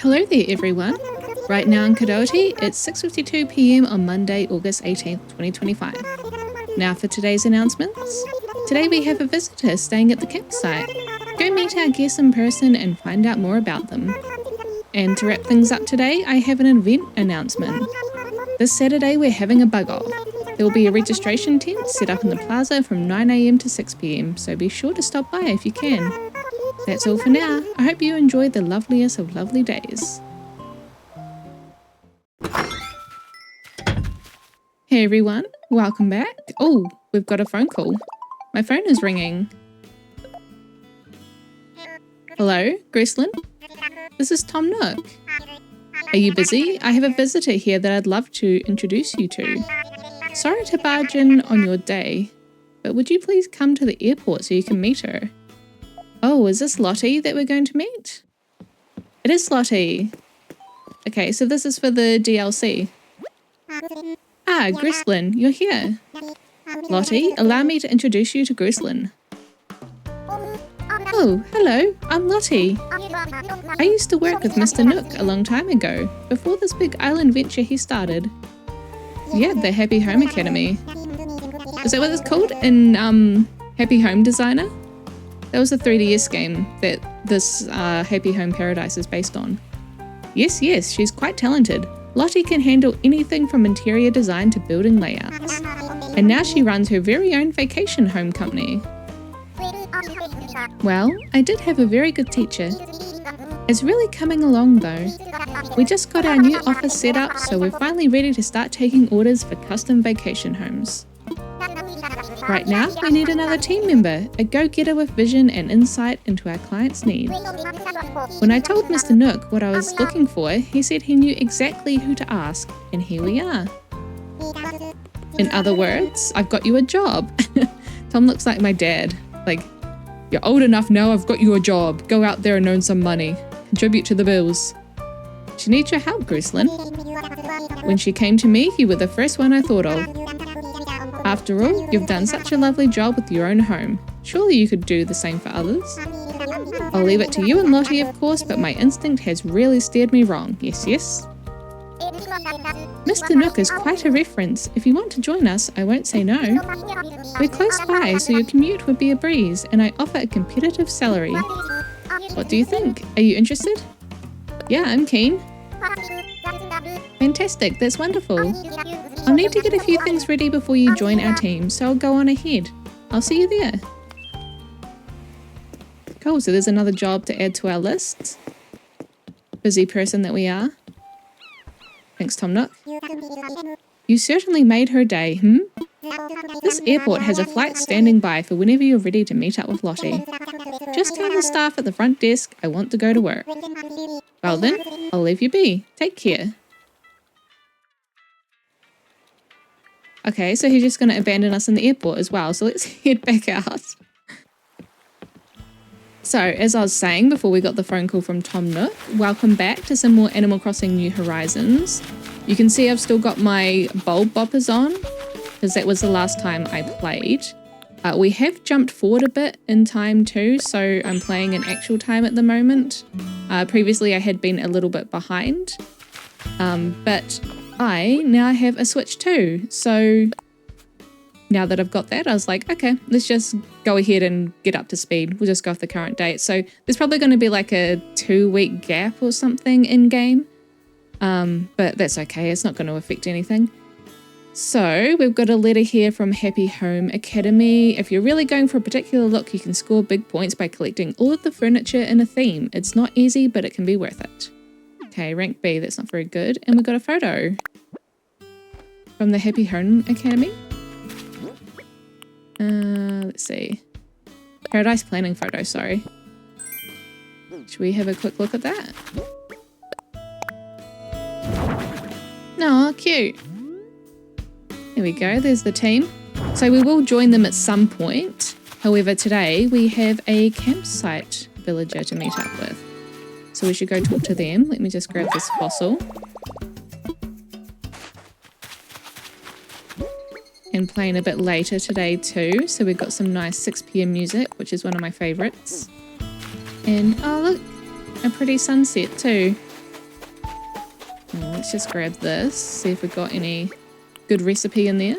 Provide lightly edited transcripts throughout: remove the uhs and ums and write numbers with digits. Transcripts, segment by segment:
Hello there everyone. Right now in Kadoatie, it's 6:52 PM on Monday, August 18th, 2025. Now for today's announcements. Today we have a visitor staying at the campsite. Go meet our guests in person and find out more about them. And to wrap things up today, I have an event announcement. This Saturday we're having a bug off. There will be a registration tent set up in the plaza from 9 AM to 6 PM, so be sure to stop by if you can. That's all for now. I hope you enjoyed the loveliest of lovely days. Hey everyone, welcome back. Oh, we've got a phone call. My phone is ringing. Hello, Greslin? This is Tom Nook. Are you busy? I have a visitor here that I'd love to introduce you to. Sorry to barge in on your day, but would you please come to the airport so you can meet her? Oh, is this Lottie that we're going to meet? It is Lottie. Okay, so this is for the DLC. Ah, Greslin, you're here. Lottie, allow me to introduce you to Greslin. Oh, hello, I'm Lottie. I used to work with Mr. Nook a long time ago, before this big island venture he started. Yeah, the Happy Home Academy. Is that what it's called in Happy Home Designer? That was the 3DS game that this Happy Home Paradise is based on. Yes, she's quite talented. Lottie can handle anything from interior design to building layouts. And now she runs her very own vacation home company. Well, I did have a very good teacher. It's really coming along though. We just got our new office set up, so we're finally ready to start taking orders for custom vacation homes. Right now, we need another team member, a go-getter with vision and insight into our clients' needs. When I told Mr. Nook what I was looking for, he said he knew exactly who to ask, and here we are. In other words, I've got you a job. Tom looks like my dad. Like, you're old enough now, I've got you a job. Go out there and earn some money. Contribute to the bills. She needs your help, Greslin. When she came to me, you were the first one I thought of. After all, you've done such a lovely job with your own home. Surely you could do the same for others. I'll leave it to you and Lottie, of course, but my instinct has really steered me wrong. Yes. Mr. Nook is quite a reference. If you want to join us, I won't say no. We're close by, so your commute would be a breeze, and I offer a competitive salary. What do you think? Are you interested? Yeah, I'm keen. Fantastic, that's wonderful. I'll need to get a few things ready before you join our team, so I'll go on ahead. I'll see you there. Cool, so there's another job to add to our list. Busy person that we are. Thanks, Tom Nook. You certainly made her day, This airport has a flight standing by for whenever you're ready to meet up with Lottie. Just tell the staff at the front desk I want to go to work. Well then, I'll leave you be. Take care. Okay, so he's just going to abandon us in the airport as well, so let's head back out. So, as I was saying before we got the phone call from Tom Nook, welcome back to some more Animal Crossing New Horizons. You can see I've still got my bulb boppers on, because that was the last time I played. We have jumped forward a bit in time too, so I'm playing in actual time at the moment. Previously I had been a little bit behind, but I now have a Switch too, so now that I've got that, I was like, okay, let's just go ahead and get up to speed. We'll just go off the current date. So there's probably going to be like a 2-week gap or something in game, but that's okay. It's not going to affect anything. So we've got a letter here from Happy Home Academy. If you're really going for a particular look, you can score big points by collecting all of the furniture in a theme. It's not easy, but it can be worth it. Okay, rank B, that's not very good. And we've got a photo from the Happy Home Academy. Let's see. Paradise planning photo, sorry. Should we have a quick look at that? Aw, cute. There we go, there's the team. So we will join them at some point. However, today we have a campsite villager to meet up with. So we should go talk to them. Let me just grab this fossil. And playing a bit later today too, so we've got some nice 6 PM music, which is one of my favourites. And oh look, a pretty sunset too. Let's just grab this, see if we've got any good recipe in there.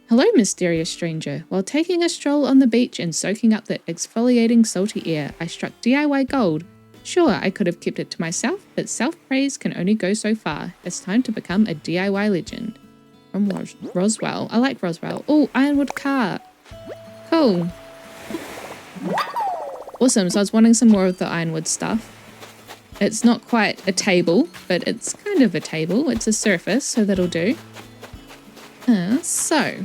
Hello, mysterious stranger. While taking a stroll on the beach and soaking up the exfoliating salty air, I struck DIY gold. Sure, I could have kept it to myself, but self-praise can only go so far. It's time to become a DIY legend. From Roswell. I like Roswell. Oh, ironwood cart. Cool. Awesome, so I was wanting some more of the ironwood stuff. It's not quite a table, but it's kind of a table. It's a surface, so that'll do. So,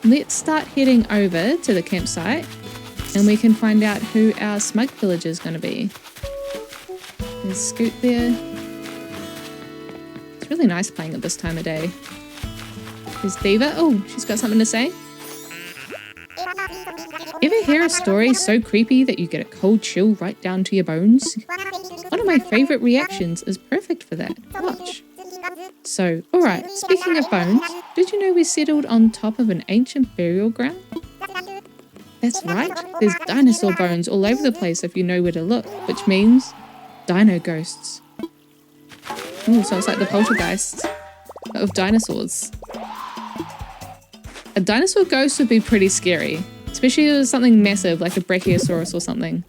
let's start heading over to the campsite and we can find out who our smug villager is going to be. There's Scoot there. It's really nice playing at this time of day. There's Diva. Oh, she's got something to say. Ever hear a story so creepy that you get a cold chill right down to your bones? One of my favourite reactions is perfect for that. Watch. So, alright, speaking of bones, did you know we settled on top of an ancient burial ground? That's right, there's dinosaur bones all over the place if you know where to look, which means dino ghosts. Oh, so it's like the poltergeists of dinosaurs. A dinosaur ghost would be pretty scary, especially if it was something massive like a brachiosaurus or something.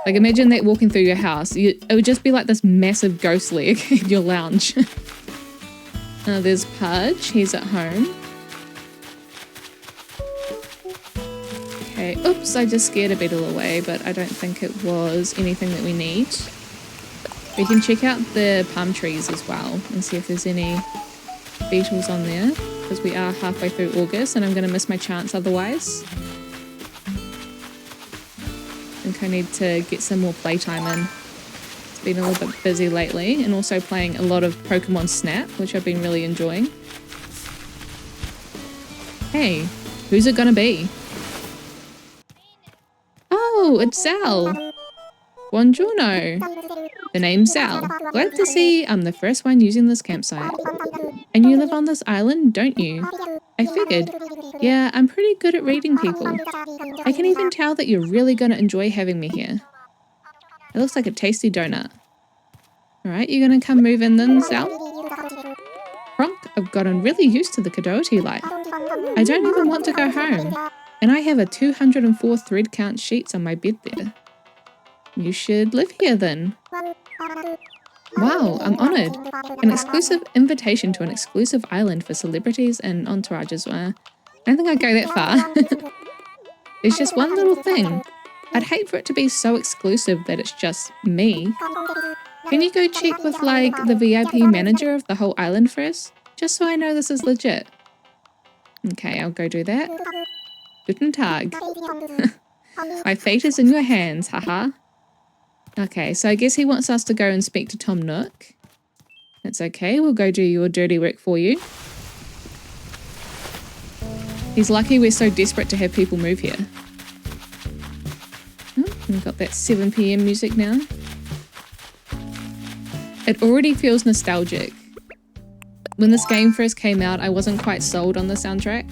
Like imagine that walking through your house, it would just be like this massive ghost leg in your lounge. There's Pudge, he's at home. Okay, oops, I just scared a beetle away, but I don't think it was anything that we need. We can check out the palm trees as well and see if there's any beetles on there, because we are halfway through August and I'm going to miss my chance otherwise. I think I need to get some more playtime in. It's been a little bit busy lately and also playing a lot of Pokemon Snap, which I've been really enjoying. Hey, who's it gonna be? Oh, it's Zal! Buongiorno! The name's Zal. Glad to see I'm the first one using this campsite. And you live on this island, don't you? I figured. Yeah, I'm pretty good at reading people. I can even tell that you're really gonna enjoy having me here. It looks like a tasty donut. Alright, you're gonna come move in then, Zal? Prompt, I've gotten really used to the Kadoatie life. I don't even want to go home. And I have a 204 thread count sheets on my bed there. You should live here then. Wow, I'm honoured. An exclusive invitation to an exclusive island for celebrities and entourages. I don't think I'd go that far. There's just one little thing. I'd hate for it to be so exclusive that it's just me. Can you go check with like the VIP manager of the whole island first? Just so I know this is legit. Okay, I'll go do that. Guten Tag. My fate is in your hands, haha. Okay, so I guess he wants us to go and speak to Tom Nook. That's okay, we'll go do your dirty work for you. He's lucky we're so desperate to have people move here. Oh, we've got that 7 PM music now. It already feels nostalgic. When this game first came out, I wasn't quite sold on the soundtrack.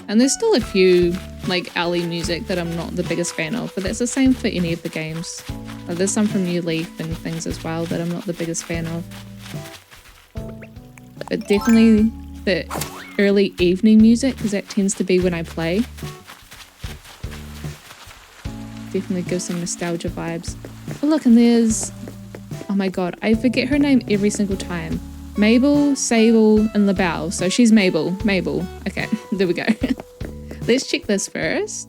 And there's still a few, like, alley music that I'm not the biggest fan of, but that's the same for any of the games. There's some from New Leaf and things as well that I'm not the biggest fan of. But definitely the early evening music, because that tends to be when I play. Definitely gives some nostalgia vibes. Oh look, and there's... oh my god, I forget her name every single time. Mabel, Sable, and LaBelle. So she's Mabel. Mabel. Okay, there we go. Let's check this first.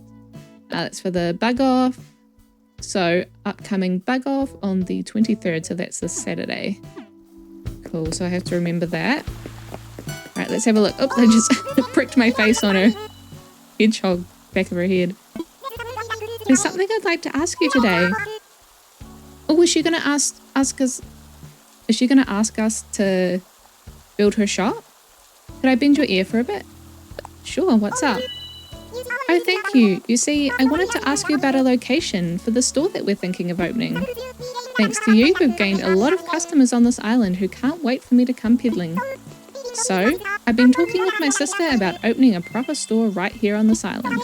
That's for the bug off. So, upcoming bug off on the 23rd, so that's this Saturday. Cool, so I have to remember that. Alright, let's have a look. Oops, I just pricked my face on her hedgehog back of her head. There's something I'd like to ask you today. Oh, is she gonna ask us? Is she gonna ask us to build her shop? Could I bend your ear for a bit? Sure, what's up? Oh, thank you. You see, I wanted to ask you about a location for the store that we're thinking of opening. Thanks to you, we've gained a lot of customers on this island who can't wait for me to come peddling. So, I've been talking with my sister about opening a proper store right here on this island.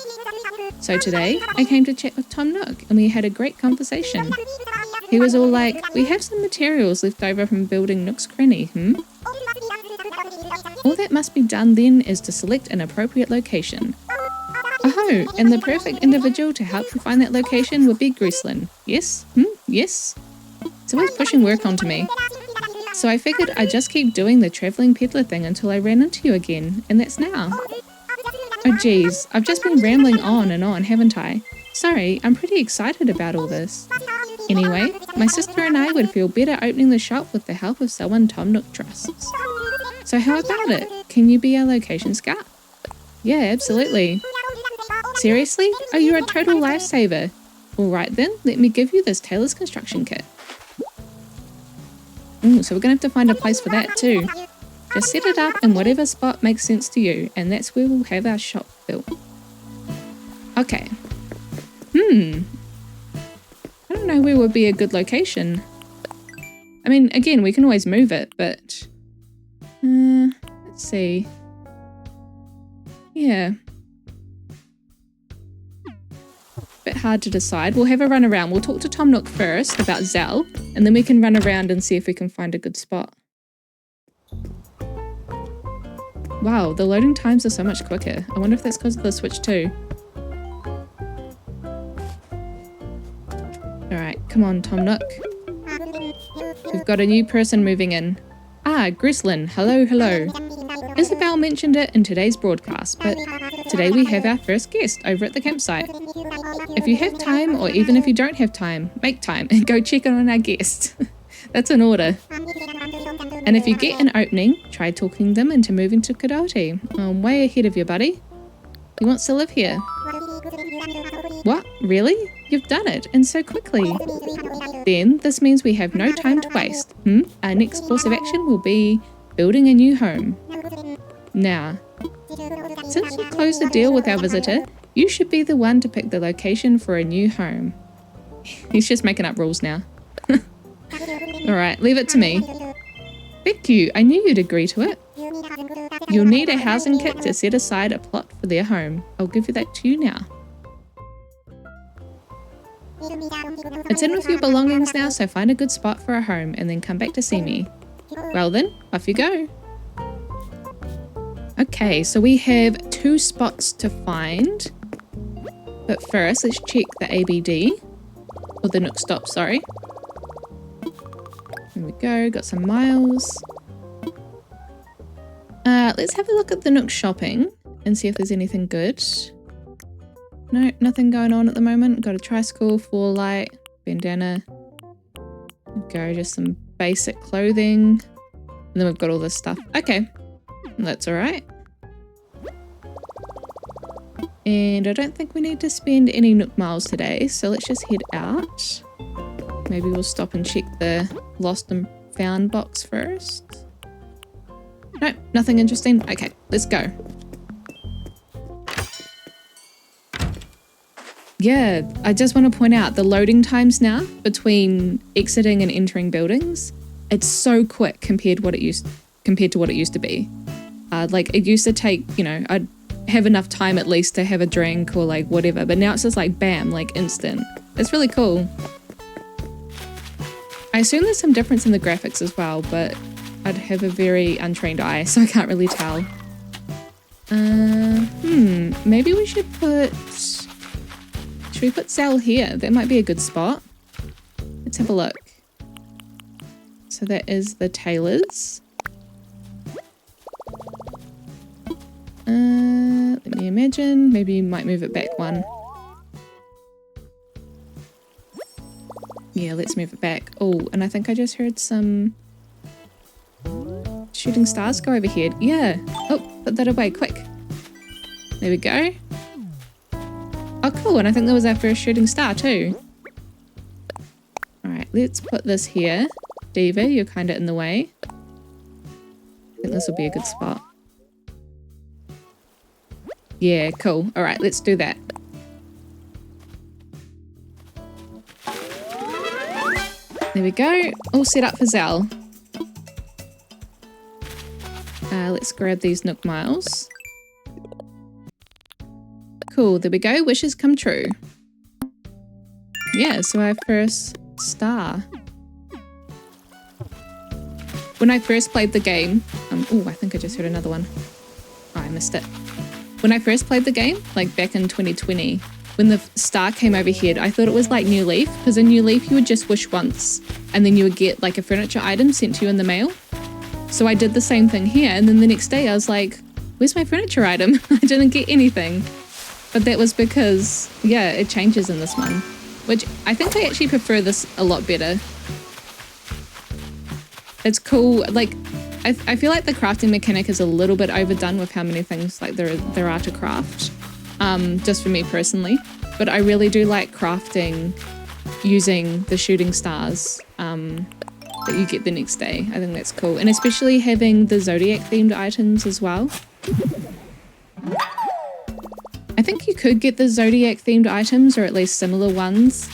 So today, I came to chat with Tom Nook and we had a great conversation. He was all like, we have some materials left over from building Nook's Cranny, All that must be done then is to select an appropriate location. Oh, and the perfect individual to help you find that location would be Greaslin. Yes? Yes? It's always pushing work onto me. So I figured I'd just keep doing the travelling peddler thing until I ran into you again, and that's now. Oh geez, I've just been rambling on and on, haven't I? Sorry, I'm pretty excited about all this. Anyway, my sister and I would feel better opening the shop with the help of someone Tom Nook trusts. So how about it? Can you be our location scout? Yeah, absolutely. Seriously? Oh, you're a total lifesaver. Alright then, let me give you this tailor's construction kit. Ooh, so we're going to have to find a place for that too. Just set it up in whatever spot makes sense to you, and that's where we'll have our shop built. Okay. I don't know where would be a good location. I mean, again, we can always move it, but... let's see. Yeah. Bit hard to decide. We'll have a run around. We'll talk to Tom Nook first about Zell, and then we can run around and see if we can find a good spot. Wow, the loading times are so much quicker. I wonder if that's because of the Switch too. Alright, come on, Tom Nook. We've got a new person moving in. Ah, Greaslin, hello, hello. Isabel mentioned it in today's broadcast, but today we have our first guest over at the campsite. If you have time, or even if you don't have time, make time and go check in on our guest. That's an order. And if you get an opening, try talking them into moving to Kadoatie. I'm way ahead of you, buddy. He wants to live here. What? Really? You've done it, and so quickly. Then, this means we have no time to waste. Our next course of action will be building a new home. Now, since you closed the deal with our visitor, you should be the one to pick the location for a new home. He's just making up rules now. Alright, leave it to me. Thank you, I knew you'd agree to it. You'll need a housing kit to set aside a plot for their home. I'll give you that to you now. It's in with your belongings now, so find a good spot for a home and then come back to see me. Well then, off you go. Okay, so we have 2 spots to find. But first, let's check the ABD. Or the Nook stop, sorry. There we go, got some miles. Let's have a look at the Nook shopping and see if there's anything good. No, nothing going on at the moment. Got a tricycle, 4-light, bandana. There we go, just some basic clothing. And then we've got all this stuff. Okay, that's alright. And I don't think we need to spend any Nook miles today, so let's just head out. Maybe we'll stop and check the lost and found box first. Nope, nothing interesting. Okay, let's go. Yeah, I just want to point out the loading times now between exiting and entering buildings. It's so quick compared to what it used to be. Like it used to take, you know, I'd have enough time at least to have a drink or like whatever, but now it's just like bam, like instant. It's really cool. I assume there's some difference in the graphics as well, but I'd have a very untrained eye, so I can't really tell. Maybe we should put... Should we put Zell here? That might be a good spot. Let's have a look. So that is the tailors. Let me imagine. Maybe you might move it back one. Yeah, let's move it back. Oh, and I think I just heard some shooting stars go overhead. Yeah. Oh, put that away quick. There we go. Oh, cool. And I think that was our first shooting star too. All right, let's put this here. Diva, you're kind of in the way. I think this will be a good spot. Yeah, cool. All right, let's do that. There we go. All set up for Zell. Let's grab these Nook miles. Cool, there we go. Wishes come true. Yeah, so our first star. When I first played the game, oh, I think I just heard another one. Oh, I missed it. When I first played the game, like back in 2020, when the star came overhead, I thought it was like New Leaf, because in New Leaf you would just wish once and then you would get like a furniture item sent to you in the mail. So I did the same thing here, and then the next day I was like, where's my furniture item? I didn't get anything. But that was because, yeah, it changes in this one, which I think I actually prefer this a lot better. It's cool. Like, I feel like the crafting mechanic is a little bit overdone with how many things like there are to craft, just for me personally. But I really do like crafting using the shooting stars that you get the next day. I think that's cool. And especially having the zodiac themed items as well. I think you could get the zodiac themed items, or at least similar ones,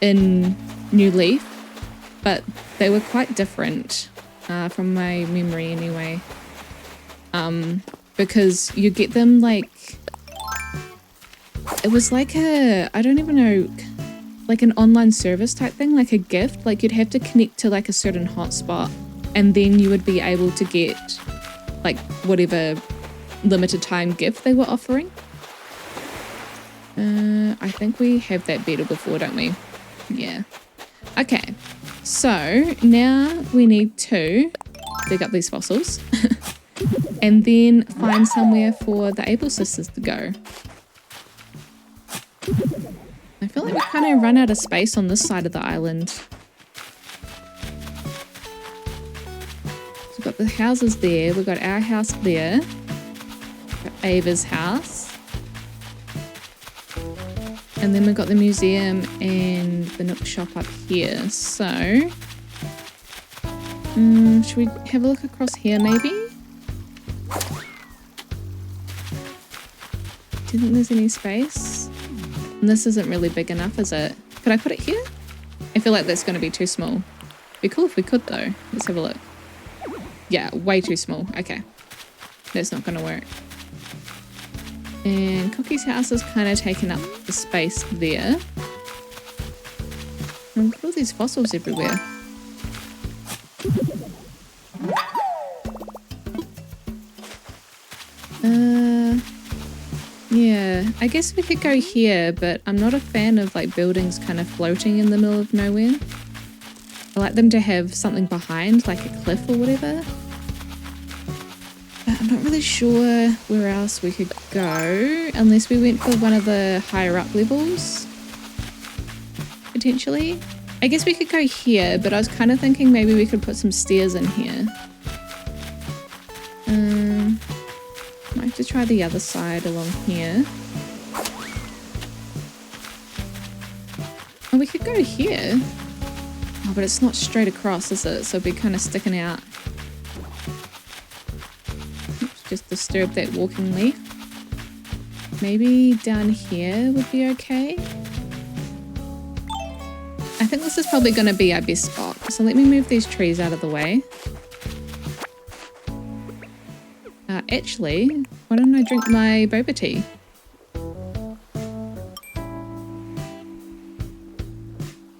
in New Leaf, but they were quite different from my memory anyway. Because you get them like, it was like a, I don't even know, like an online service type thing, like a gift. Like you'd have to connect to like a certain hotspot and then you would be able to get like whatever limited time gift they were offering. I think we have that beta before, don't we? Yeah. Okay, so now we need to dig up these fossils and then find somewhere for the Able Sisters to go. I feel like we kind of run out of space on this side of the island. So we've got the houses there, we've got our house there, we've got Ava's house. And then we've got the museum and the Nook shop up here. So, should we have a look across here maybe? Do you think there's any space? And this isn't really big enough, is it? Could I put it here? I feel like that's going to be too small. Be cool if we could though. Let's have a look. Yeah, way too small. Okay. That's not going to work. And Cookie's house is kind of taking up the space there. And look at all these fossils everywhere. Yeah, I guess we could go here, but I'm not a fan of like buildings kind of floating in the middle of nowhere. I like them to have something behind, like a cliff or whatever. I'm not really sure where else we could go, unless we went for one of the higher up levels, potentially. I guess we could go here, but I was kind of thinking maybe we could put some stairs in here. Might have to try the other side along here. Oh, we could go here. Oh, but it's not straight across, is it? So it'd be kind of sticking out. Just disturb that walking leaf. Maybe down here would be okay. I think this is probably going to be our best spot. So let me move these trees out of the way. Actually, why don't I drink my boba tea?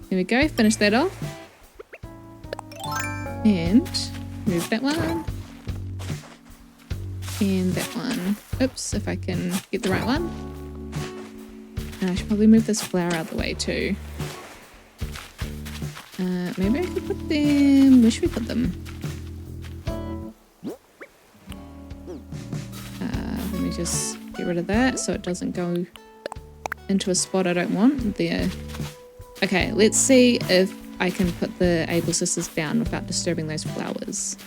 There we go, finish that off. And move that one. And that one. Oops, if I can get the right one. And I should probably move this flower out of the way too. Maybe I could put them... Where should we put them? Let me just get rid of that so it doesn't go into a spot I don't want. There. Okay, let's see if I can put the Able Sisters down without disturbing those flowers.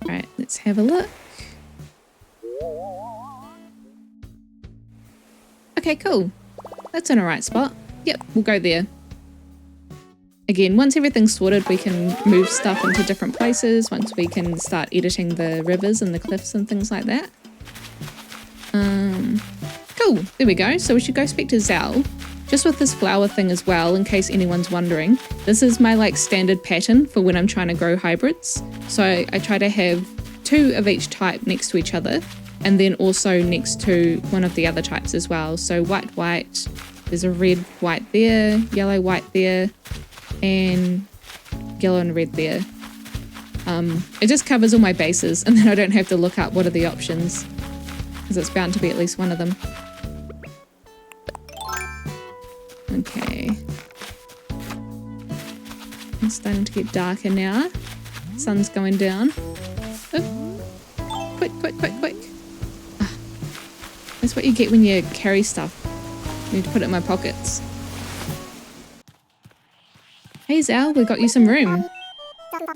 Alright, let's have a look. Okay, cool. That's in a right spot. Yep, we'll go there. Again, once everything's sorted, we can move stuff into different places, once we can start editing the rivers and the cliffs and things like that. Cool, there we go. So we should go speak to Zal. Just with this flower thing as well, in case anyone's wondering, this is my like standard pattern for when I'm trying to grow hybrids. So I try to have 2 of each type next to each other, and then also next to one of the other types as well. So white, white, there's a red, white there, yellow, white there, and yellow and red there. It just covers all my bases, and then I don't have to look up what are the options, because it's bound to be at least one of them. Okay. It's starting to get darker now. Sun's going down. Oh. Quick, quick, quick, quick. Ah. That's what you get when you carry stuff. I need to put it in my pockets. Hey Zal, we got you some room.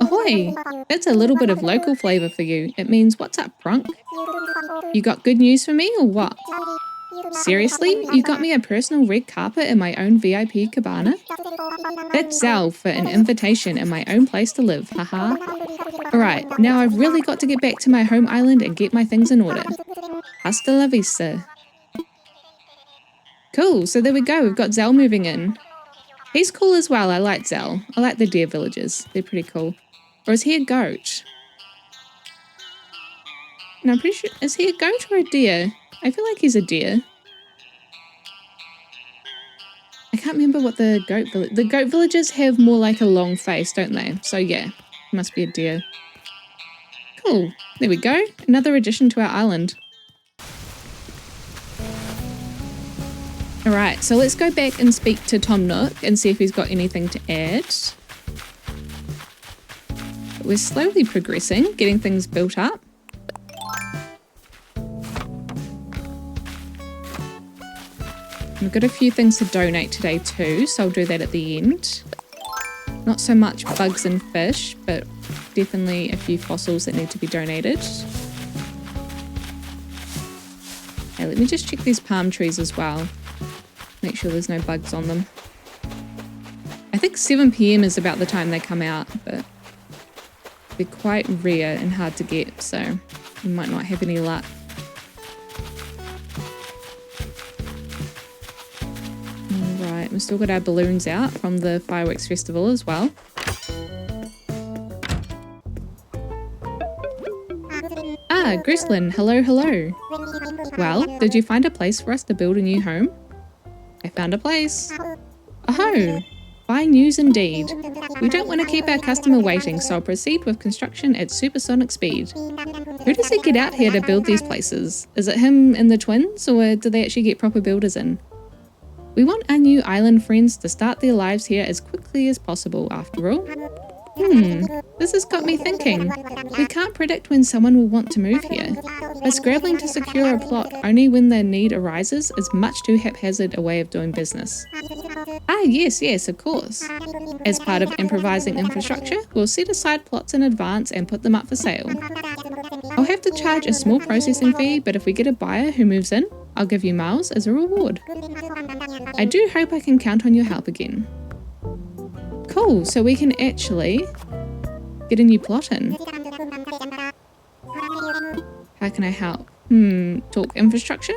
Ahoy! That's a little bit of local flavour for you. It means, what's up, Brunk? You got good news for me or what? Seriously? You got me a personal red carpet in my own VIP cabana? That's Zal for an invitation in my own place to live, haha. Alright, now I've really got to get back to my home island and get my things in order. Hasta la vista. Cool, so there we go, we've got Zal moving in. He's cool as well, I like Zal. I like the deer villagers, they're pretty cool. Or is he a goat? No, I'm pretty sure, is he a goat or a deer? I feel like he's a deer. I can't remember what the goat villagers have more like a long face, don't they? So yeah, must be a deer. Cool, there we go, another addition to our island. Alright, so let's go back and speak to Tom Nook and see if he's got anything to add. We're slowly progressing, getting things built up. We've got a few things to donate today too, so I'll do that at the end. Not so much bugs and fish, but definitely a few fossils that need to be donated. Okay, let me just check these palm trees as well. Make sure there's no bugs on them. I think 7 PM is about the time they come out, but they're quite rare and hard to get, so you might not have any luck. Alright, we've still got our balloons out from the fireworks festival as well. Ah, Grislin, hello, hello. Well, did you find a place for us to build a new home? I found a place. Oh, fine news indeed. We don't want to keep our customer waiting, so I'll proceed with construction at supersonic speed. Who does he get out here to build these places? Is it him and the twins, or do they actually get proper builders in? We want our new island friends to start their lives here as quickly as possible, after all. This has got me thinking. We can't predict when someone will want to move here, but scrambling to secure a plot only when their need arises is much too haphazard a way of doing business. Ah, yes, of course. As part of improvising infrastructure, we'll set aside plots in advance and put them up for sale. I'll have to charge a small processing fee, but if we get a buyer who moves in, I'll give you miles as a reward. I do hope I can count on your help again. Cool, so we can actually get a new plot in. How can I help? Talk infrastructure?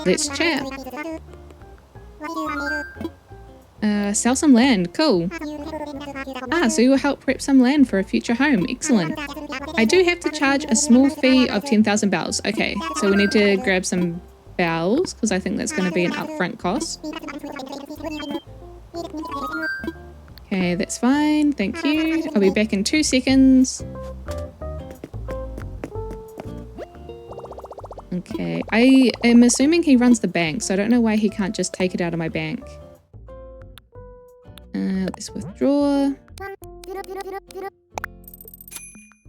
Let's chat. Sell some land, cool. Ah, so you'll help prep some land for a future home, excellent. I do have to charge a small fee of 10,000 bells. Okay, so we need to grab some bells, because I think that's going to be an upfront cost. Okay, that's fine, thank you. I'll be back in 2 seconds. Okay, I am assuming he runs the bank, so I don't know why he can't just take it out of my bank. Let's withdraw.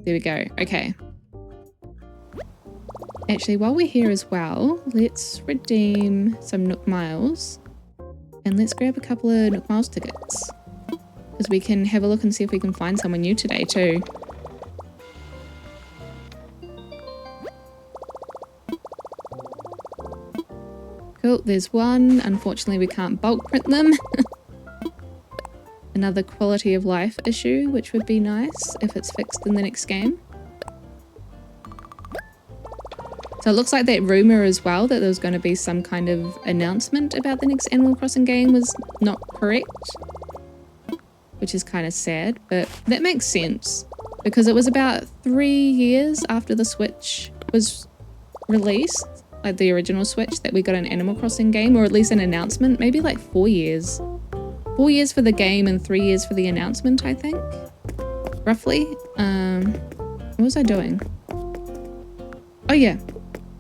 There we go, okay. Actually, while we're here as well, let's redeem some Nook Miles. And let's grab a couple of Nook Miles tickets. Because we can have a look and see if we can find someone new today too. Cool, there's one. Unfortunately, we can't bulk print them. Another quality of life issue, which would be nice if it's fixed in the next game. So it looks like that rumour as well, that there was going to be some kind of announcement about the next Animal Crossing game, was not correct. Which is kind of sad, but that makes sense. Because it was about 3 years after the Switch was released, like the original Switch, that we got an Animal Crossing game, or at least an announcement. Maybe like 4 years. 4 years for the game and 3 years for the announcement, I think. Roughly. What was I doing? Oh yeah,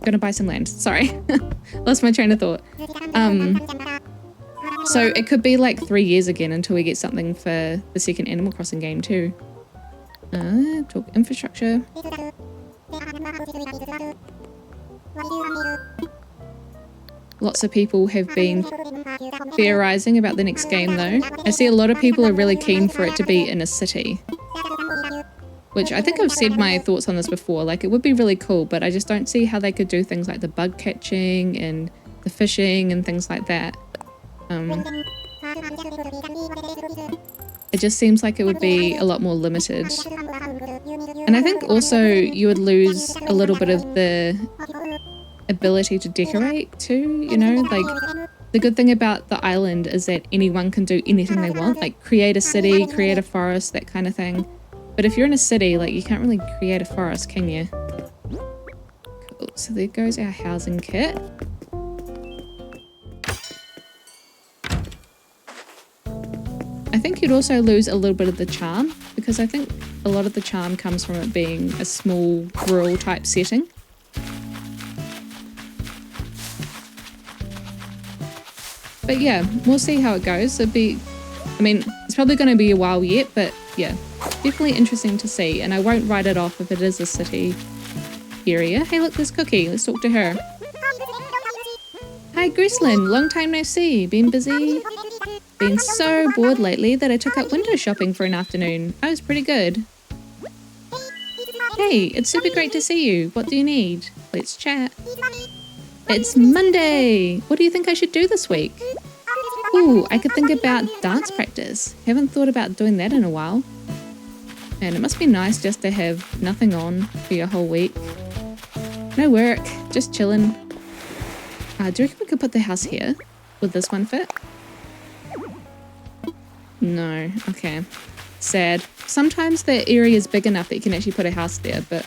gonna buy some land. Sorry, lost my train of thought. So it could be like 3 years again until we get something for the second Animal Crossing game too. Talk infrastructure. Lots of people have been theorizing about the next game though. I see a lot of people are really keen for it to be in a city. Which I think I've said my thoughts on this before, like it would be really cool, but I just don't see how they could do things like the bug catching and the fishing and things like that. It just seems like it would be a lot more limited. And I think also you would lose a little bit of the ability to decorate too, you know? Like, the good thing about the island is that anyone can do anything they want, like create a city, create a forest, that kind of thing. But if you're in a city, like, you can't really create a forest, can you? Cool, so there goes our housing kit. I think you'd also lose a little bit of the charm, because I think a lot of the charm comes from it being a small rural type setting. But yeah, we'll see how it goes. It'd be, I mean, it's probably going to be a while yet, but yeah, definitely interesting to see. And I won't write it off if it is a city area. Hey, look, there's Cookie. Let's talk to her. Hi, Greslin. Long time no see. Been busy? Been so bored lately that I took up window shopping for an afternoon. I was pretty good. Hey, it's super great to see you. What do you need? Let's chat. It's Monday. What do you think I should do this week? Ooh, I could think about dance practice. Haven't thought about doing that in a while. And it must be nice just to have nothing on for your whole week. No work, just chilling. Do you reckon we could put the house here? Would this one fit? No, okay. Sad. Sometimes the area is big enough that you can actually put a house there, but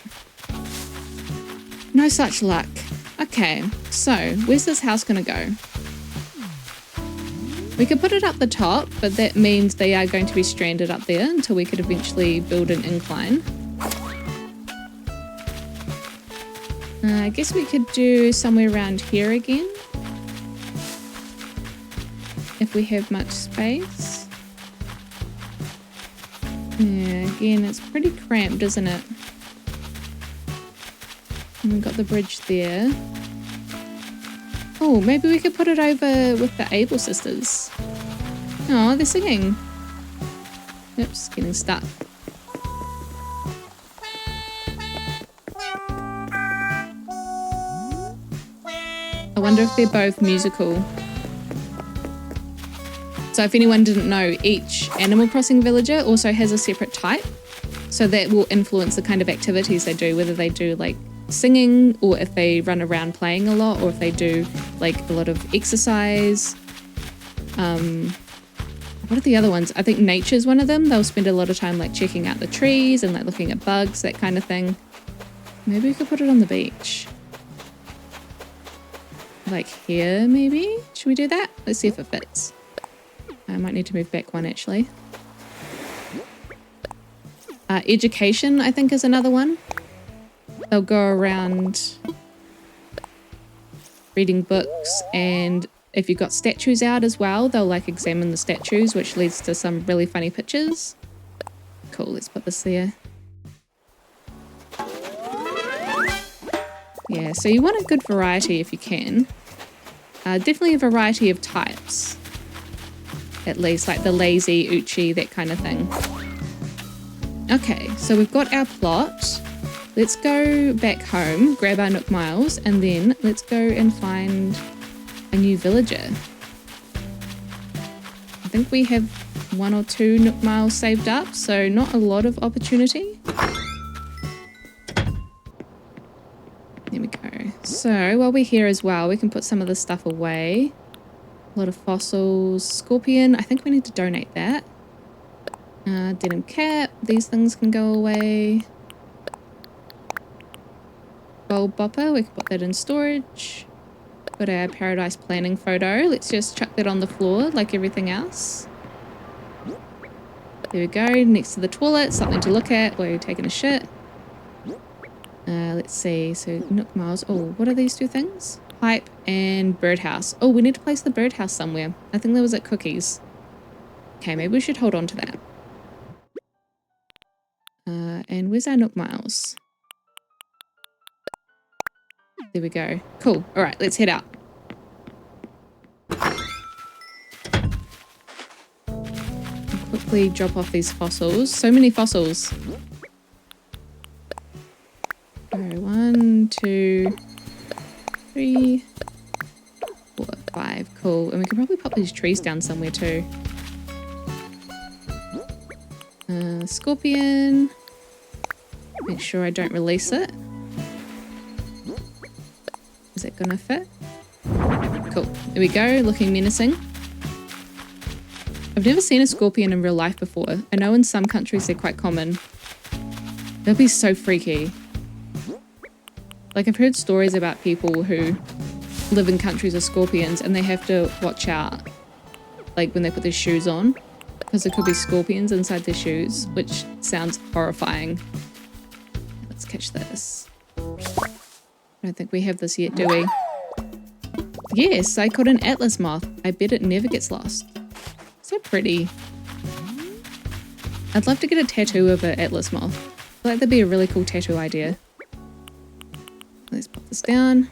no such luck. Okay, so where's this house gonna go? We could put it up the top, but that means they are going to be stranded up there until we could eventually build an incline. I guess we could do somewhere around here again, if we have much space. Yeah, again, it's pretty cramped, isn't it? And we've got the bridge there. Oh, maybe we could put it over with the Able sisters. Oh, they're singing. Oops, getting stuck. I wonder if they're both musical. So if anyone didn't know, each Animal Crossing villager also has a separate type. So that will influence the kind of activities they do, whether they do like singing, or if they run around playing a lot, or if they do like a lot of exercise. What are the other ones? I think nature's one of them. They'll spend a lot of time like checking out the trees and like looking at bugs, that kind of thing. Maybe we could put it on the beach. Like here, maybe? Should we do that? Let's see if it fits. I might need to move back one actually. Education, I think, is another one. They'll go around reading books, and if you've got statues out as well, they'll like examine the statues, which leads to some really funny pictures. Cool, let's put this there. Yeah, so you want a good variety if you can. Definitely a variety of types. At least, like the lazy, Uchi, that kind of thing. Okay, so we've got our plot. Let's go back home, grab our Nook Miles, and then let's go and find a new villager. I think we have 1 or 2 Nook Miles saved up, so not a lot of opportunity. There we go. So while we're here as well, we can put some of this stuff away. A lot of fossils. Scorpion, I think we need to donate that. Denim cap, these things can go away. Gold bopper, we can put that in storage. Got our paradise planning photo. Let's just chuck that on the floor like everything else. There we go, next to the toilet, something to look at while you're taking a shit. Let's see, so Nook Miles. Oh, what are these two things? Pipe and birdhouse. Oh, we need to place the birdhouse somewhere. I think that was at Cookies. Okay, maybe we should hold on to that. And where's our Nook Miles? There we go. Cool. All right, let's head out. Quickly drop off these fossils. So many fossils. All right, 1, 2, 3, 4, 5. Cool. And we can probably pop these trees down somewhere too. Scorpion. Make sure I don't release it. Is it gonna fit? Cool. There we go. Looking menacing. I've never seen a scorpion in real life before. I know in some countries they're quite common. They'll be so freaky. Like, I've heard stories about people who live in countries with scorpions and they have to watch out, like, when they put their shoes on, because there could be scorpions inside their shoes, which sounds horrifying. Let's catch this. I don't think we have this yet, do we? Yes, I caught an atlas moth. I bet it never gets lost. So pretty. I'd love to get a tattoo of an atlas moth. I feel like that'd be a really cool tattoo idea. Let's pop this down.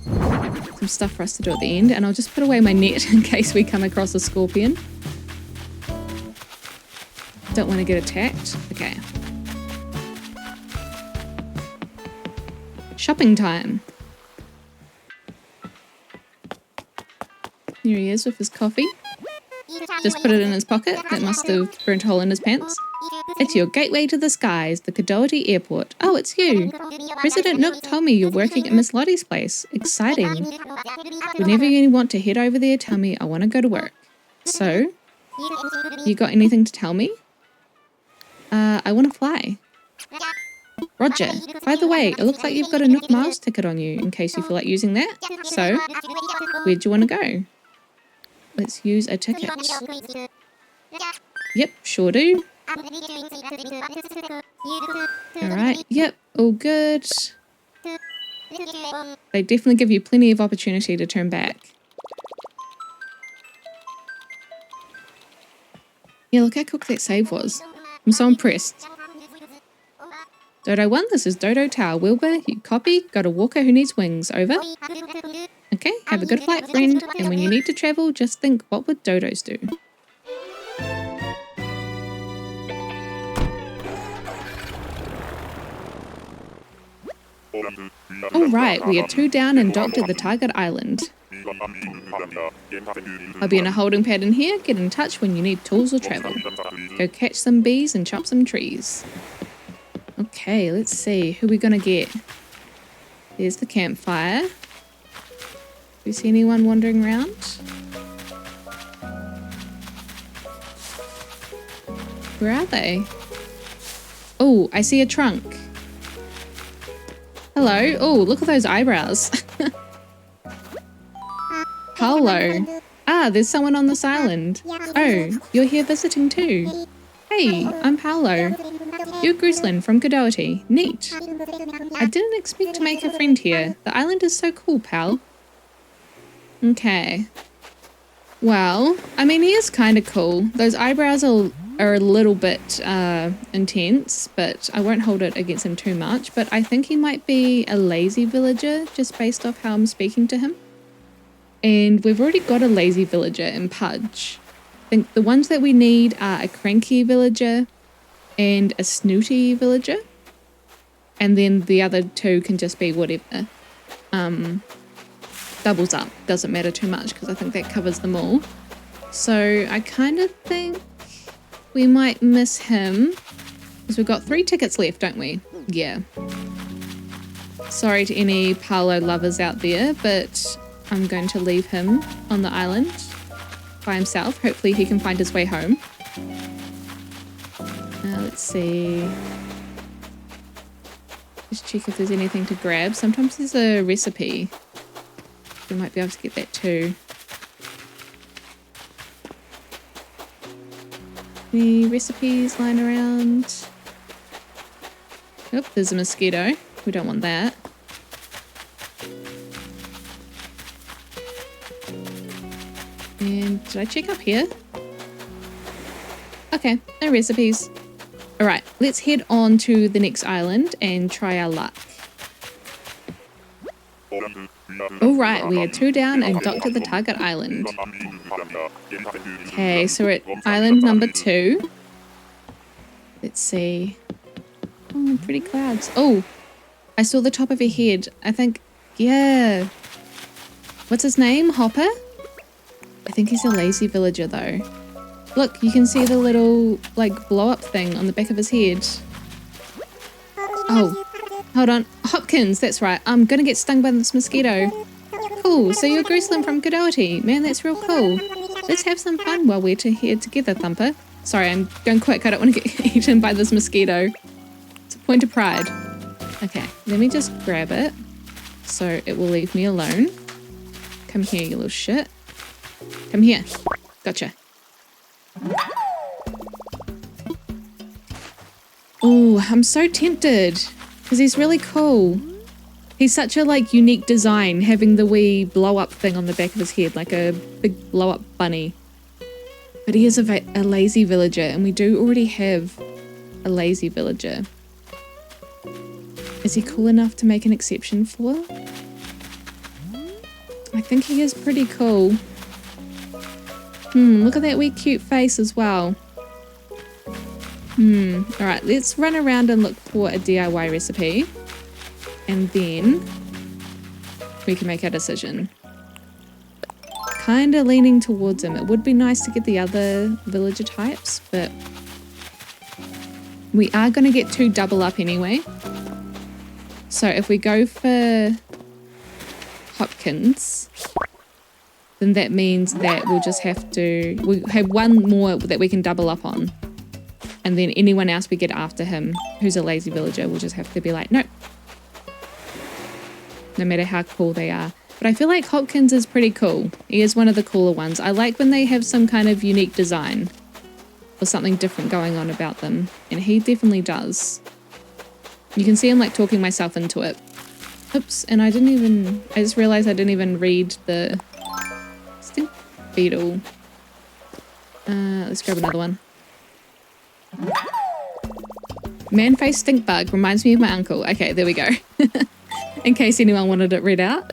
Some stuff for us to do at the end, and I'll just put away my net in case we come across a scorpion. Don't want to get attacked. Okay. Shopping time. Here he is with his coffee. Just put it in his pocket. That must have burnt a hole in his pants. It's your gateway to the skies, the Kadoatie airport. Oh, it's you. President Nook told me you're working at Miss Lottie's place. Exciting. Whenever you want to head over there, tell me I want to go to work. So, you got anything to tell me? I want to fly. Roger. By the way, it looks like you've got a Nook Miles ticket on you, in case you feel like using that. So, where'd you want to go? Let's use a ticket. Yep, sure do. Alright, yep, all good. They definitely give you plenty of opportunity to turn back. Yeah, look how quick that save was. I'm so impressed. Dodo 1, this is Dodo Tower. Wilbur, you copy? Got a walker who needs wings. Over. Okay, have a good flight, friend. And when you need to travel, just think, what would dodos do? Alright, we are 2 down and docked at the Target Island. I'll be in a holding pad in here. Get in touch when you need tools or travel. Go catch some bees and chop some trees. Okay, let's see. Who are we gonna get? There's the campfire. Do you see anyone wandering around? Where are they? Oh, I see a trunk. Hello. Oh, look at those eyebrows. Paolo. Ah, there's someone on this island. Oh, you're here visiting too. Hey, I'm Paolo. You're Grislin from Kadoatie. Neat. I didn't expect to make a friend here. The island is so cool, pal. Okay. Well, I mean, he is kind of cool. Those eyebrows are a little bit intense, but I won't hold it against him too much. But I think he might be a lazy villager, just based off how I'm speaking to him. And we've already got a lazy villager in Pudge. I think the ones that we need are a cranky villager and a snooty villager. And then the other two can just be whatever. Doubles up. Doesn't matter too much because I think that covers them all. So I kind of think we might miss him. Because we've got 3 tickets left, don't we? Yeah. Sorry to any Paolo lovers out there, but I'm going to leave him on the island by himself. Hopefully he can find his way home. Let's see. Just check if there's anything to grab. Sometimes there's a recipe. We might be able to get that too. Any recipes lying around? Oh, there's a mosquito. We don't want that. And did I check up here? Okay, no recipes. All right, let's head on to the next island and try our luck. All right, we are 2 down and docked at the target island. Okay, so we're at island number 2. Let's see. Oh, pretty clouds. Oh, I saw the top of her head. I think, yeah. What's his name? Hopper? I think he's a lazy villager though. Look, you can see the little, like, blow-up thing on the back of his head. Oh, hold on. Hopkins, that's right. I'm gonna get stung by this mosquito. Cool, so you're Gruesome from Kadoatie. Man, that's real cool. Let's have some fun while we're here together, Thumper. Sorry, I'm going quick. I don't want to get eaten by this mosquito. It's a point of pride. Okay, let me just grab it so it will leave me alone. Come here, you little shit. Come here. Gotcha. Oh, I'm so tempted because he's really cool. He's such a like unique design, having the wee blow up thing on the back of his head, like a big blow up bunny. But he is a lazy villager, and we do already have a lazy villager. Is he cool enough to make an exception for? I think he is pretty cool. Look at that wee cute face as well. Alright, let's run around and look for a DIY recipe. And then we can make our decision. Kinda leaning towards him. It would be nice to get the other villager types, but we are going to get 2 double up anyway. So if we go for Hopkins, then that means that we'll just have to, we'll have 1 more that we can double up on. And then anyone else we get after him who's a lazy villager will just have to be like, nope. No matter how cool they are. But I feel like Hopkins is pretty cool. He is one of the cooler ones. I like when they have some kind of unique design or something different going on about them. And he definitely does. You can see I'm like talking myself into it. Oops, and I just realized I didn't even read the stink beetle. Let's grab another one. Man-faced stink bug reminds me of my uncle. Okay, there we go. In case anyone wanted it read out.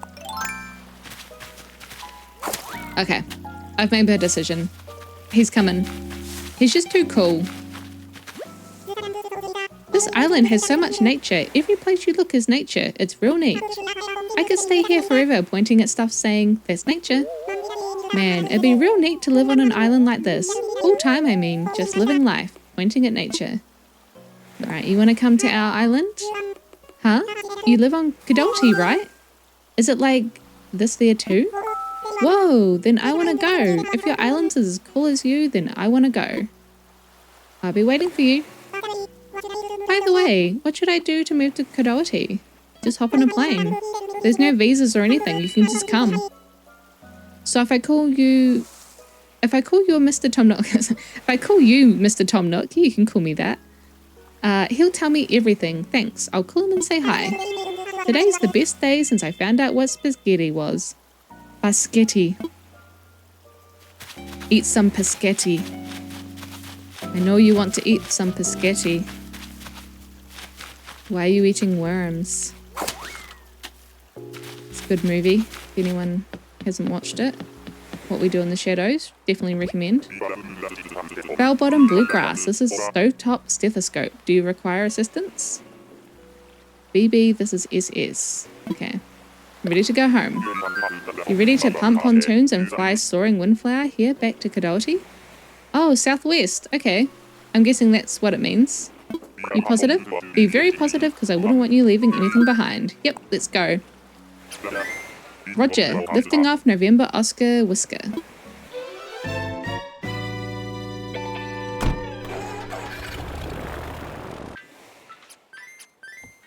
Okay, I've made my decision. He's coming. He's just too cool. This island has so much nature. Every place you look is nature. It's real neat. I could stay here forever pointing at stuff saying, that's nature. Man, it'd be real neat to live on an island like this. Full time, I mean, just living life, pointing at nature. Alright, you want to come to our island? Huh? You live on Kadoatie, right? Is it like this there too? Whoa, then I want to go. If your island's as cool as you, then I want to go. I'll be waiting for you. By the way, what should I do to move to Kadoatie? Just hop on a plane. There's no visas or anything, you can just come. So if I call you Mr. Tom Nook, if I call you Mr. Tom Nook, you can call me that. He'll tell me everything. Thanks. I'll call him and say hi. Today's the best day since I found out what spaghetti was. Paschetti. Eat some paschetti. I know you want to eat some paschetti. Why are you eating worms? It's a good movie. If anyone hasn't watched it. What We Do in the Shadows. Definitely recommend. Bell-bottom bluegrass. This is stovetop stethoscope. Do you require assistance? BB, this is SS. Okay. Ready to go home. You ready to pump pontoons and fly soaring windflower here back to Kadoatie? Oh, southwest. Okay. I'm guessing that's what it means. You positive? Be very positive because I wouldn't want you leaving anything behind. Yep, let's go. Roger. Lifting off November Oscar Whisker.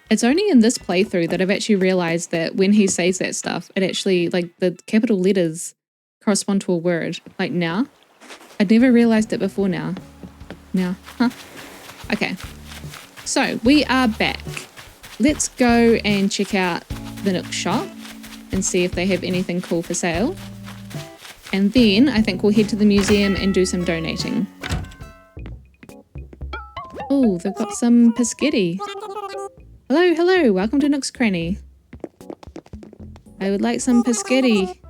It's only in this playthrough that I've actually realized that when he says that stuff, it actually, like, the capital letters correspond to a word. Like now. I'd never realized it before now. Now. Huh. Okay. So, we are back. Let's go and check out the Nook shop and see if they have anything cool for sale. And then I think we'll head to the museum and do some donating. Oh, they've got some Pescetti. Hello, hello, welcome to Nook's Cranny. I would like some Pescetti.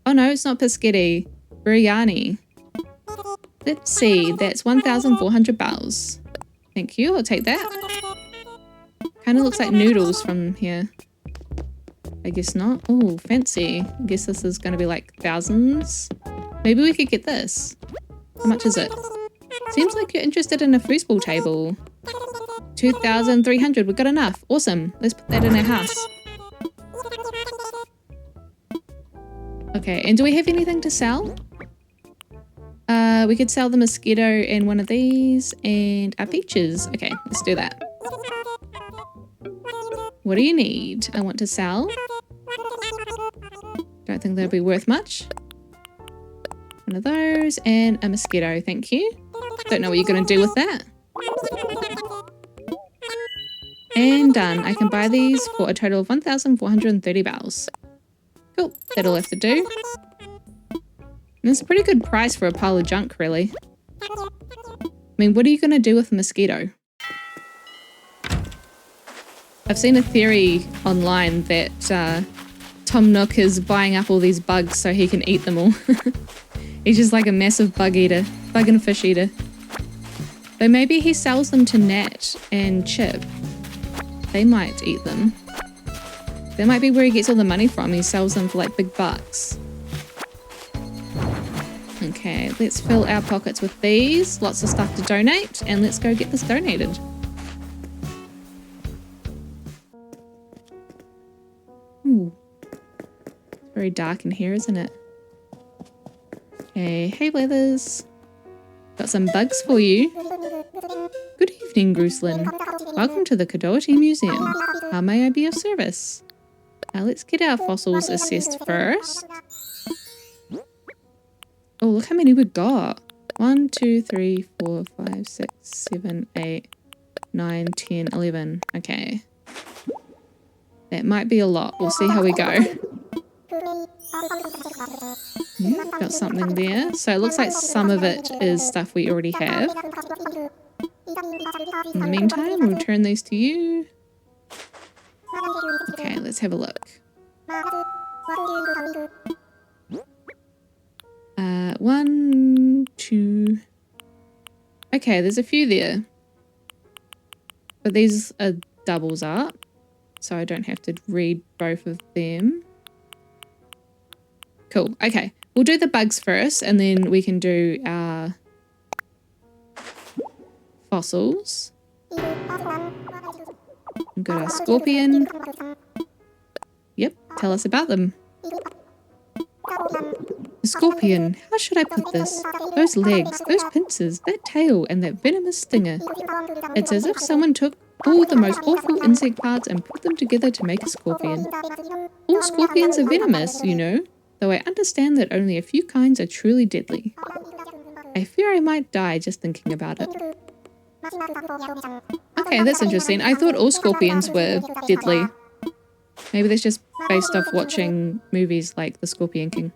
Oh no, it's not Pescetti. Biryani. Let's see, that's 1,400 bells. Thank you, I'll take that. Kind of looks like noodles from here. I guess not. Oh, fancy. I guess this is going to be like thousands. Maybe we could get this. How much is it? Seems like you're interested in a foosball table. 2,300. We've got enough. Awesome. Let's put that in our house. Okay, and do we have anything to sell? We could sell the mosquito and one of these and our peaches. Okay, let's do that. What do you need? I want to sell. Don't think that'll be worth much. One of those and a mosquito, thank you. Don't know what you're going to do with that. And done. I can buy these for a total of 1,430 bells. Cool, that'll have to do. And it's a pretty good price for a pile of junk, really. I mean, what are you going to do with a mosquito? I've seen a theory online that Tom Nook is buying up all these bugs so he can eat them all. He's just like a massive bug eater, bug and fish eater. But maybe he sells them to Nat and Chip. They might eat them. That might be where he gets all the money from. He sells them for like big bucks. Okay, let's fill our pockets with these. Lots of stuff to donate, and let's go get this donated. Ooh. It's very dark in here, isn't it? Okay, hey Weathers. Got some bugs for you. Good evening, Gruslin. Welcome to the Kadoatie Museum. How may I be of service? Let's get our fossils assessed first. Oh, look how many we got. 1, 2, 3, 4, 5, 6, 7, 8, 9, 10, 11. Okay. That might be a lot. We'll see how we go. Yeah, got something there. So it looks like some of it is stuff we already have. In the meantime, we'll return these to you. Okay, let's have a look. 1, 2. Okay, there's a few there. But these are doubles up, so I don't have to read both of them. Cool, okay. We'll do the bugs first, and then we can do our fossils. We've got our scorpion. Yep, tell us about them. A scorpion, how should I put this? Those legs, those pincers, that tail, and that venomous stinger. It's as if someone took all the most awful insect parts and put them together to make a scorpion. All scorpions are venomous, you know, though I understand that only a few kinds are truly deadly. I fear I might die just thinking about it. Okay, that's interesting. I thought all scorpions were deadly. Maybe that's just based off watching movies like The Scorpion King.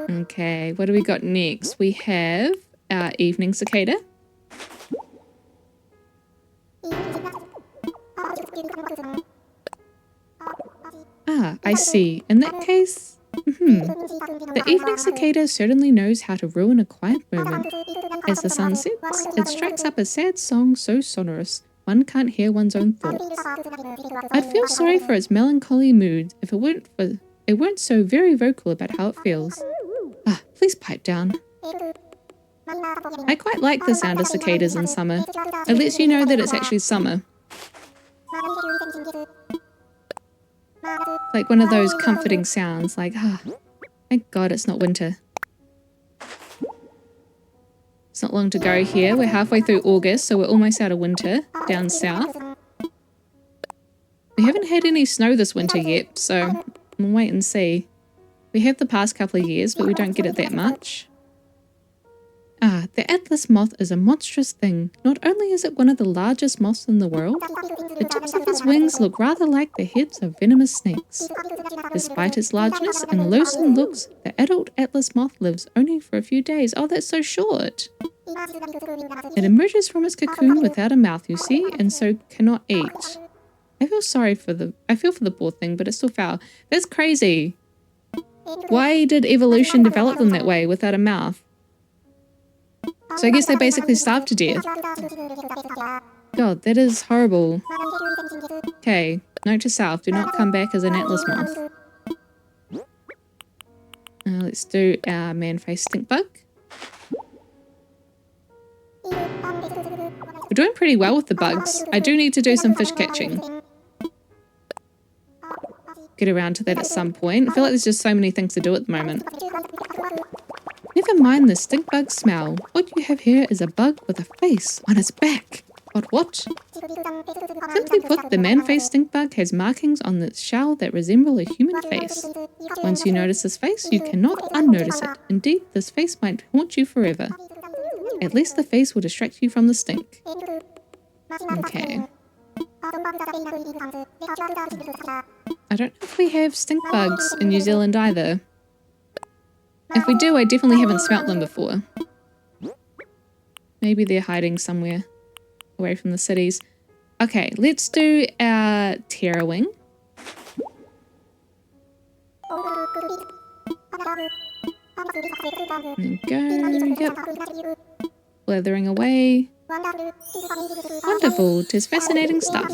Okay, what do we got next? We have our evening cicada. Ah, I see. In that case, the evening cicada certainly knows how to ruin a quiet moment. As the sun sets, it strikes up a sad song so sonorous one can't hear one's own thoughts. I'd feel sorry for its melancholy mood if it weren't so very vocal about how it feels. Ah, please pipe down. I quite like the sound of cicadas in summer. It lets you know that it's actually summer. Like one of those comforting sounds, like, ah, thank God it's not winter. It's not long to go here. We're halfway through August, so we're almost out of winter down south. We haven't had any snow this winter yet, so we'll wait and see. We have the past couple of years, but we don't get it that much. Ah, the atlas moth is a monstrous thing. Not only is it one of the largest moths in the world, the tips of its wings look rather like the heads of venomous snakes. Despite its largeness and loosened looks, the adult atlas moth lives only for a few days. Oh, that's so short. It emerges from its cocoon without a mouth, you see, and so cannot eat. I feel for the poor thing, but it's still foul. That's crazy. Why did evolution develop them that way without a mouth? So I guess they basically starved to death. God, that is horrible. Okay, note to self, do not come back as an atlas moth. Let's do our man-faced stink bug. We're doing pretty well with the bugs. I do need to do some fish catching. Get around to that at some point. I feel like there's just so many things to do at the moment. Never mind the stink bug smell. What you have here is a bug with a face on its back. What? Simply put, the man-faced stink bug has markings on its shell that resemble a human face. Once you notice this face, you cannot unnotice it. Indeed, this face might haunt you forever. At least the face will distract you from the stink. Okay. I don't know if we have stink bugs in New Zealand either. If we do, I definitely haven't smelt them before. Maybe they're hiding somewhere away from the cities. Okay, let's do our Terrawing. There we go, yep. Blithering away. Wonderful, 'tis fascinating stuff.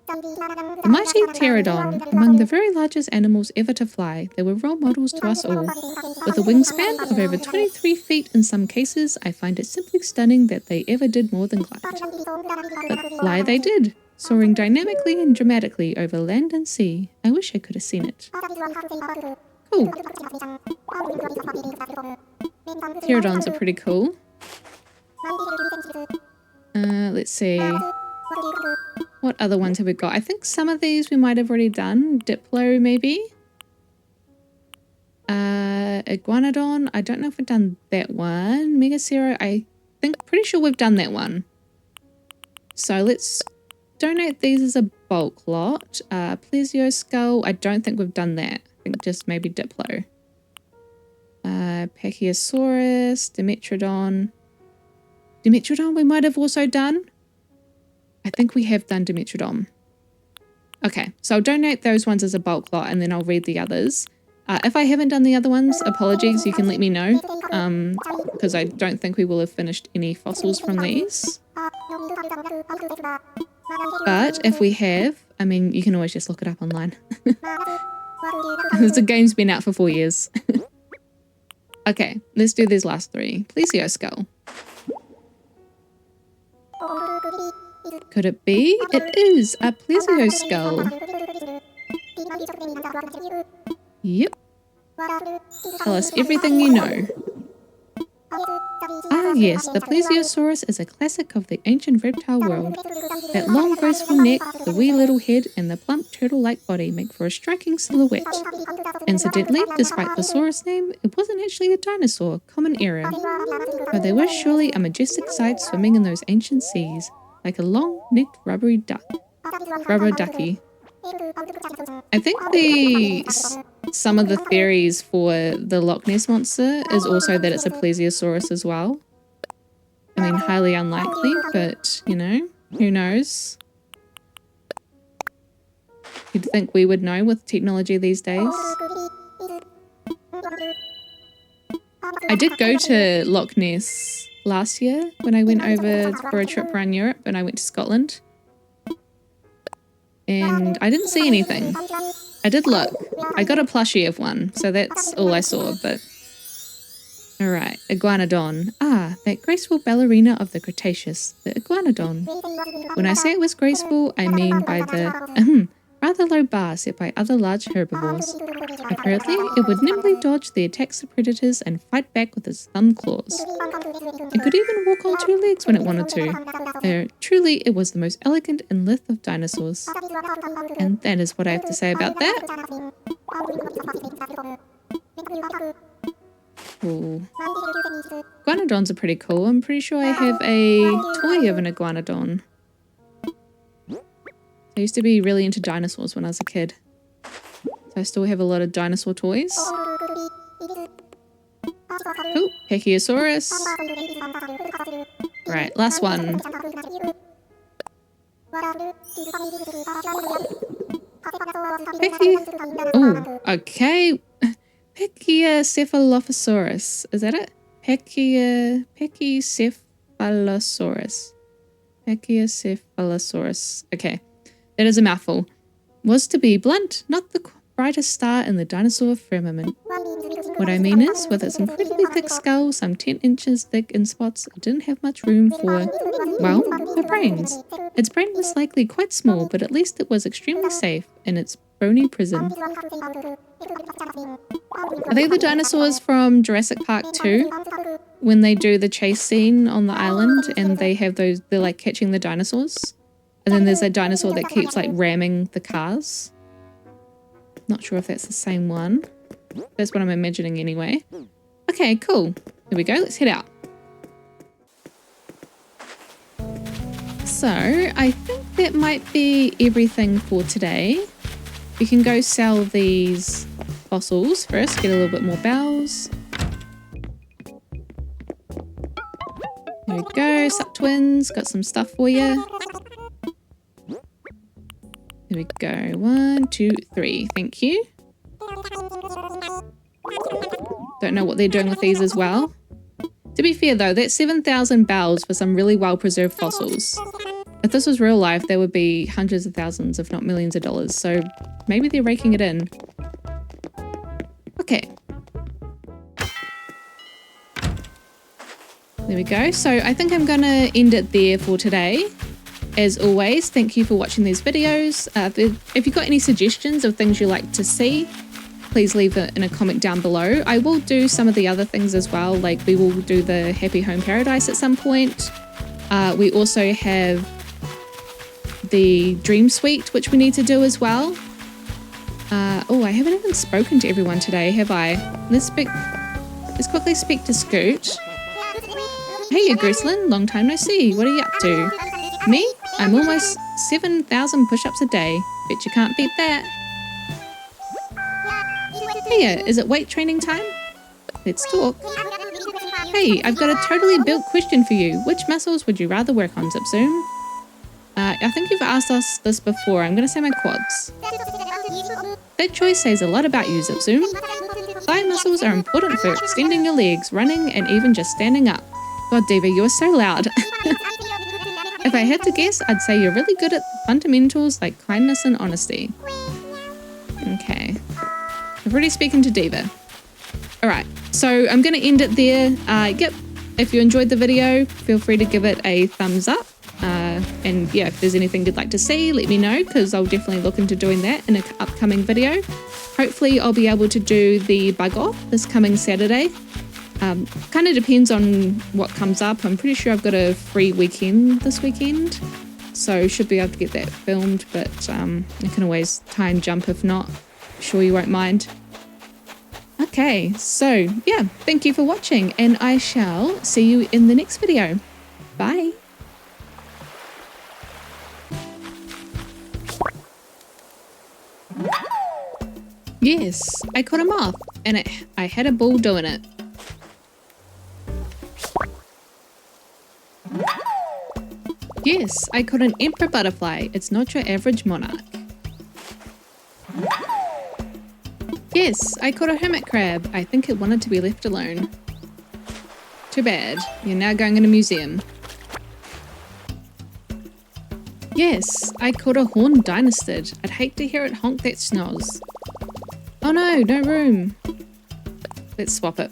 The mighty pterodon, among the very largest animals ever to fly, they were role models to us all. With a wingspan of over 23 feet in some cases, I find it simply stunning that they ever did more than glide. But fly they did, soaring dynamically and dramatically over land and sea. I wish I could have seen it. Cool. Pterodons are pretty cool. Let's see. What other ones have we got? I think some of these we might have already done. Diplo, maybe. Iguanodon. I don't know if we've done that one. Megacero. I think pretty sure we've done that one. So let's donate these as a bulk lot. Plesioskull. I don't think we've done that. I think just maybe Diplo. Pachyosaurus. Dimetrodon. Dimetrodon we might have also done. I think we have done Dimetrodon. Okay, so I'll donate those ones as a bulk lot and then I'll read the others. If I haven't done the other ones, apologies, you can let me know. Because I don't think we will have finished any fossils from these. But if we have, I mean, you can always just look it up online. The game's been out for 4 years. Okay, let's do these last three. Plesioskull. Could it be? It is a Plesioskull. Yep. Tell us everything you know. Ah yes, the Plesiosaurus is a classic of the ancient reptile world. That long graceful neck, the wee little head, and the plump turtle-like body make for a striking silhouette. Incidentally, despite the saurus name, it wasn't actually a dinosaur, common error. But they were surely a majestic sight swimming in those ancient seas, like a long-necked rubber ducky. I think some of the theories for the Loch Ness Monster is also that it's a Plesiosaurus as well. I mean, highly unlikely, but, you know, who knows? You'd think we would know with technology these days. I did go to Loch Ness last year when I went over for a trip around Europe and I went to Scotland. And I didn't see anything. I did look. I got a plushie of one, so that's all I saw, but... Alright, Iguanodon. Ah, that graceful ballerina of the Cretaceous, the Iguanodon. When I say it was graceful, I mean by rather low bar set by other large herbivores. Apparently, it would nimbly dodge the attacks of predators and fight back with its thumb claws. It could even walk on two legs when it wanted to. Truly, it was the most elegant and lithe of dinosaurs. And that is what I have to say about that. Cool. Iguanodons are pretty cool. I'm pretty sure I have a toy of an iguanodon. I used to be really into dinosaurs when I was a kid. So I still have a lot of dinosaur toys. Cool. Pachyosaurus. Right, last one. Oh, okay. Pachycephalophosaurus. Is that it? Pachycephalosaurus. Pachycephalosaurus. Okay. That is a mouthful. Was to be blunt, not the brightest star in the dinosaur firmament. What I mean is, with its incredibly thick skull, some 10 inches thick in spots, it didn't have much room for, well, the brains. Its brain was likely quite small, but at least it was extremely safe in its bony prison. Are they the dinosaurs from Jurassic Park 2? When they do the chase scene on the island and they have those, they're like catching the dinosaurs? And then there's a dinosaur that keeps like ramming the cars. Not sure if that's the same one. That's what I'm imagining anyway. Okay, cool. Here we go. Let's head out. So I think that might be everything for today. We can go sell these fossils first, get a little bit more bells. There we go. Sup twins. Got some stuff for you. Here we go. 1, 2, 3. Thank you. Don't know what they're doing with these as well. To be fair though, that's 7,000 bells for some really well-preserved fossils. If this was real life, there would be hundreds of thousands, if not millions of dollars. So maybe they're raking it in. Okay. There we go. So I think I'm going to end it there for today. As always, thank you for watching these videos. If you've got any suggestions of things you like to see, please leave it in a comment down below. I will do some of the other things as well, like we will do the Happy Home Paradise at some point. We also have the Dream Suite, which we need to do as well. Oh, I haven't even spoken to everyone today, have I? Let's quickly speak to Scoot. Hey, Agrislin, long time no see. What are you up to? Me? I'm almost 7,000 push-ups a day. Bet you can't beat that. Hey, is it weight training time? Let's talk. Hey, I've got a totally built question for you. Which muscles would you rather work on, Zipzoom? I think you've asked us this before. I'm going to say my quads. That choice says a lot about you, Zipzoom. Thigh muscles are important for extending your legs, running, and even just standing up. God, Diva, you're so loud. If I had to guess, I'd say you're really good at fundamentals like kindness and honesty. Okay. I've already spoken to Diva. Alright, so I'm going to end it there. Yep, if you enjoyed the video, feel free to give it a thumbs up. And yeah, if there's anything you'd like to see, let me know, because I'll definitely look into doing that in an upcoming video. Hopefully I'll be able to do the bug off this coming Saturday. Kind of depends on what comes up. I'm pretty sure I've got a free weekend this weekend, so should be able to get that filmed, but you can always time jump if not. Sure you won't mind. Okay, so yeah, thank you for watching, and I shall see you in the next video. Bye. Yes, I caught a moth, and I had a ball doing it. Yes, I caught an emperor butterfly. It's not your average monarch. Yes, I caught a hermit crab. I think it wanted to be left alone. Too bad. You're now going in a museum. Yes, I caught a horned dynastid. I'd hate to hear it honk that schnoz. Oh no, no room. Let's swap it.